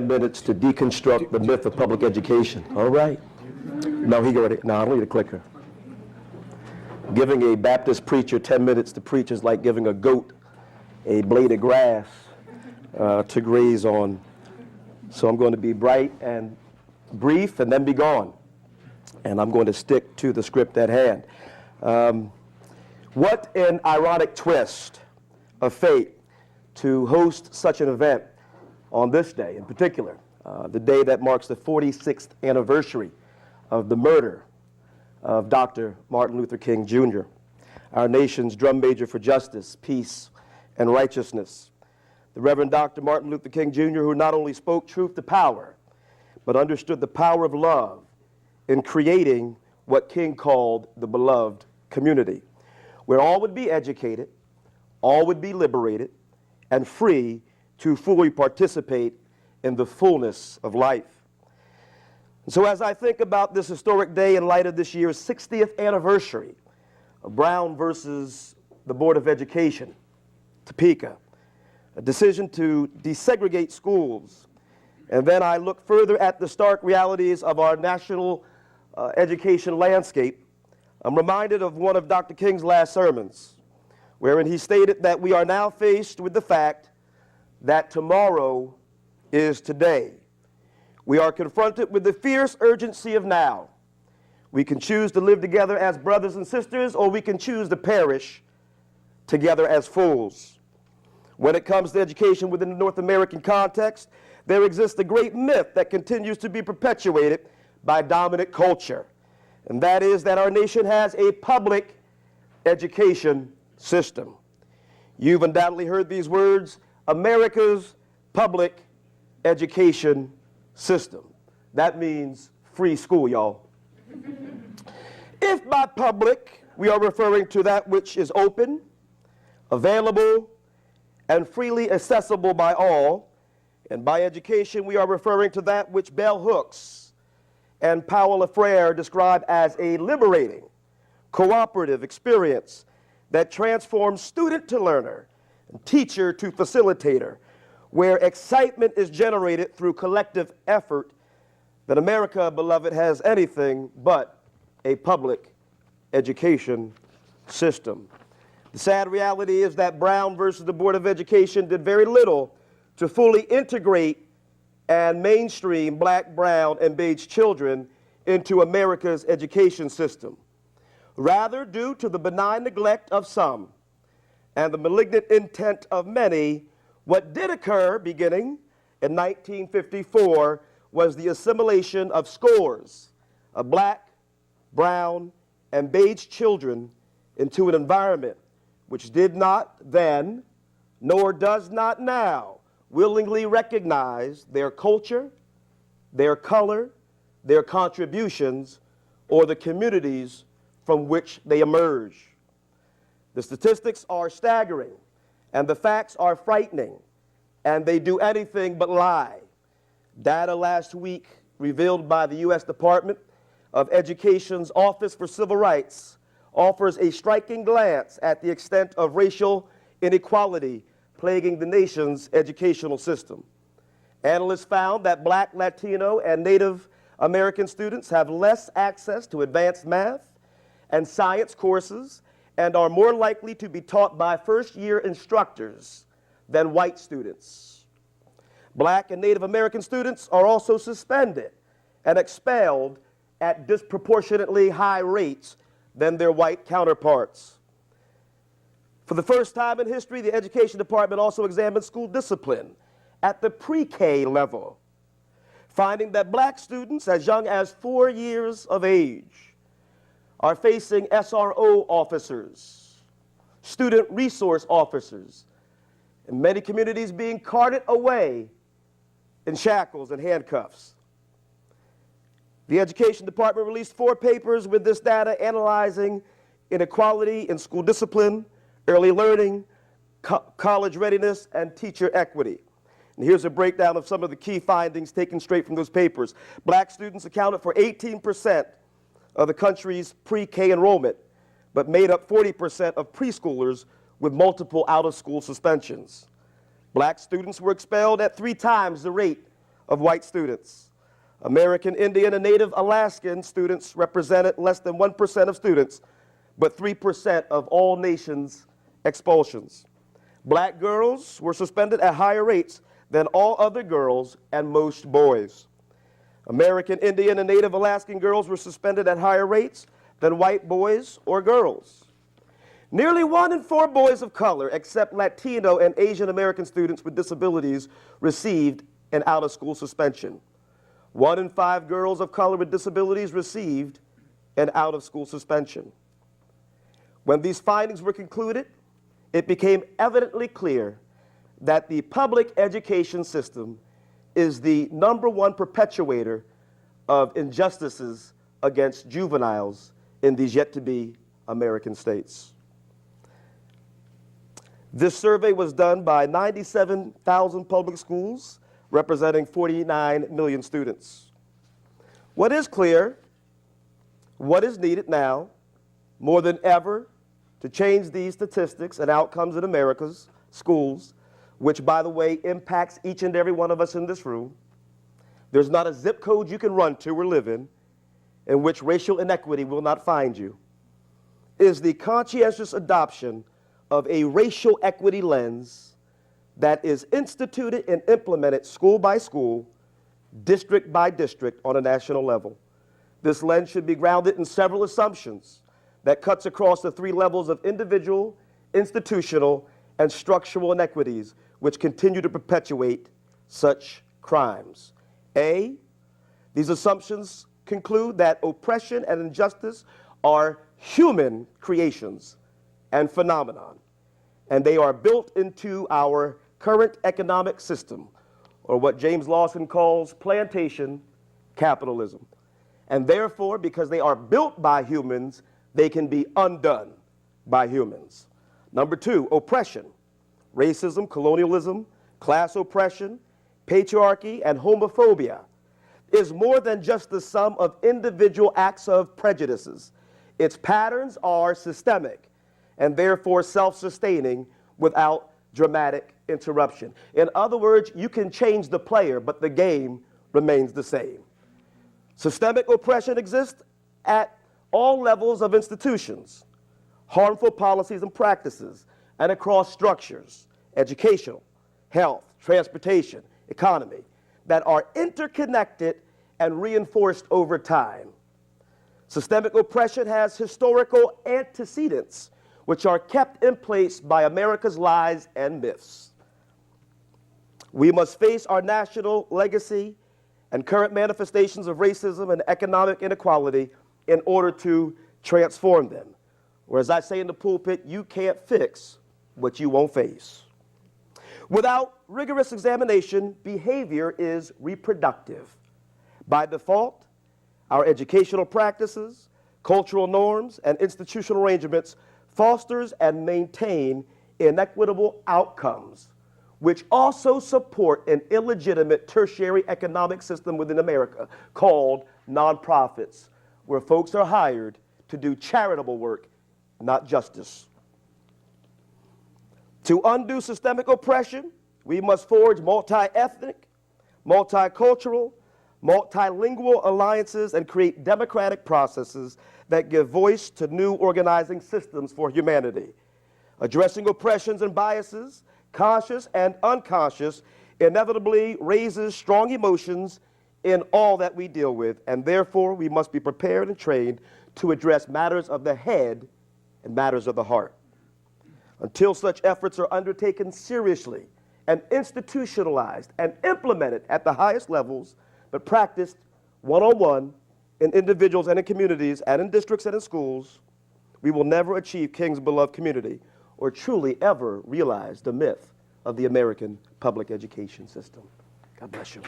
10 minutes to deconstruct the myth of public education. All right. No, he got it. No, I don't need a clicker. Giving a Baptist preacher 10 minutes to preach is like giving a goat a blade of grass to graze on. So I'm going to be bright and brief and then be gone. And I'm going to stick to the script at hand. What an ironic twist of fate to host such an event on this day in particular, the day that marks the 46th anniversary of the murder of Dr. Martin Luther King Jr., our nation's drum major for justice, peace, and righteousness. The Reverend Dr. Martin Luther King Jr., who not only spoke truth to power, but understood the power of love in creating what King called the beloved community, where all would be educated, all would be liberated, and free to fully participate in the fullness of life. And so as I think about this historic day in light of this year's 60th anniversary of Brown versus the Board of Education, Topeka, a decision to desegregate schools, and then I look further at the stark realities of our national education landscape, I'm reminded of one of Dr. King's last sermons, wherein he stated that we are now faced with the fact that tomorrow is today. We are confronted with the fierce urgency of now. We can choose to live together as brothers and sisters, or we can choose to perish together as fools. When it comes to education within the North American context, there exists a great myth that continues to be perpetuated by dominant culture, and that is that our nation has a public education system. You've undoubtedly heard these words, America's public education system. That means free school, y'all. If by public we are referring to that which is open, available, and freely accessible by all, and by education we are referring to that which bell hooks and Powell Lafrere described as a liberating, cooperative experience that transforms student to learner and teacher to facilitator, where excitement is generated through collective effort, that America, beloved, has anything but a public education system. The sad reality is that Brown versus the Board of Education did very little to fully integrate and mainstream black, brown, and beige children into America's education system. Rather, due to the benign neglect of some and the malignant intent of many, what did occur beginning in 1954 was the assimilation of scores of black, brown, and beige children into an environment which did not then, nor does not now, willingly recognize their culture, their color, their contributions, or the communities from which they emerge. The statistics are staggering, and the facts are frightening, and they do anything but lie. Data last week revealed by the U.S. Department of Education's Office for Civil Rights offers a striking glance at the extent of racial inequality plaguing the nation's educational system. Analysts found that black, Latino, and Native American students have less access to advanced math and science courses and are more likely to be taught by first-year instructors than white students. Black and Native American students are also suspended and expelled at disproportionately high rates than their white counterparts. For the first time in history, the Education Department also examined school discipline at the pre-K level, finding that black students as young as 4 years of age are facing SRO officers, student resource officers, in many communities being carted away in shackles and handcuffs. The Education Department released 4 papers with this data analyzing inequality in school discipline, early learning, college readiness, and teacher equity. And here's a breakdown of some of the key findings taken straight from those papers. Black students accounted for 18% of the country's pre-K enrollment, but made up 40% of preschoolers with multiple out-of-school suspensions. Black students were expelled at 3 times the rate of white students. American Indian and Native Alaskan students represented less than 1% of students, but 3% of all nations' expulsions. Black girls were suspended at higher rates than all other girls and most boys. American Indian and Native Alaskan girls were suspended at higher rates than white boys or girls. Nearly 1 in 4 boys of color, except Latino and Asian American students with disabilities, received an out-of-school suspension. 1 in 5 girls of color with disabilities received an out-of-school suspension. When these findings were concluded, it became evidently clear that the public education system is the #1 perpetuator of injustices against juveniles in these yet-to-be American states. This survey was done by 97,000 public schools, representing 49 million students. What is clear, what is needed now, more than ever, to change these statistics and outcomes in America's schools, which, by the way, impacts each and every one of us in this room. There's not a zip code you can run to or live in which racial inequity will not find you, is the conscientious adoption of a racial equity lens that is instituted and implemented school by school, district by district on a national level. This lens should be grounded in several assumptions that cuts across the 3 levels of individual, institutional, and structural inequities which continue to perpetuate such crimes. A, these assumptions conclude that oppression and injustice are human creations and phenomenon, and they are built into our current economic system, or what James Lawson calls plantation capitalism. And therefore, because they are built by humans, they can be undone by humans. Number 2, oppression. Racism, colonialism, class oppression, patriarchy, and homophobia is more than just the sum of individual acts of prejudices. Its patterns are systemic and therefore self-sustaining without dramatic interruption. In other words, you can change the player, but the game remains the same. Systemic oppression exists at all levels of institutions, harmful policies and practices, and across structures, educational, health, transportation, economy, that are interconnected and reinforced over time. Systemic oppression has historical antecedents, which are kept in place by America's lies and myths. We must face our national legacy and current manifestations of racism and economic inequality in order to transform them. Or as I say in the pulpit, you can't fix what you won't face. Without rigorous examination, behavior is reproductive. By default, our educational practices, cultural norms, and institutional arrangements fosters and maintain inequitable outcomes, which also support an illegitimate tertiary economic system within America called nonprofits, where folks are hired to do charitable work, not justice. To undo systemic oppression, we must forge multi-ethnic, multicultural, multilingual alliances and create democratic processes that give voice to new organizing systems for humanity. Addressing oppressions and biases, conscious and unconscious, inevitably raises strong emotions in all that we deal with, and therefore we must be prepared and trained to address matters of the head and matters of the heart. Until such efforts are undertaken seriously and institutionalized and implemented at the highest levels, but practiced one-on-one in individuals and in communities and in districts and in schools, we will never achieve King's beloved community or truly ever realize the myth of the American public education system. God bless you.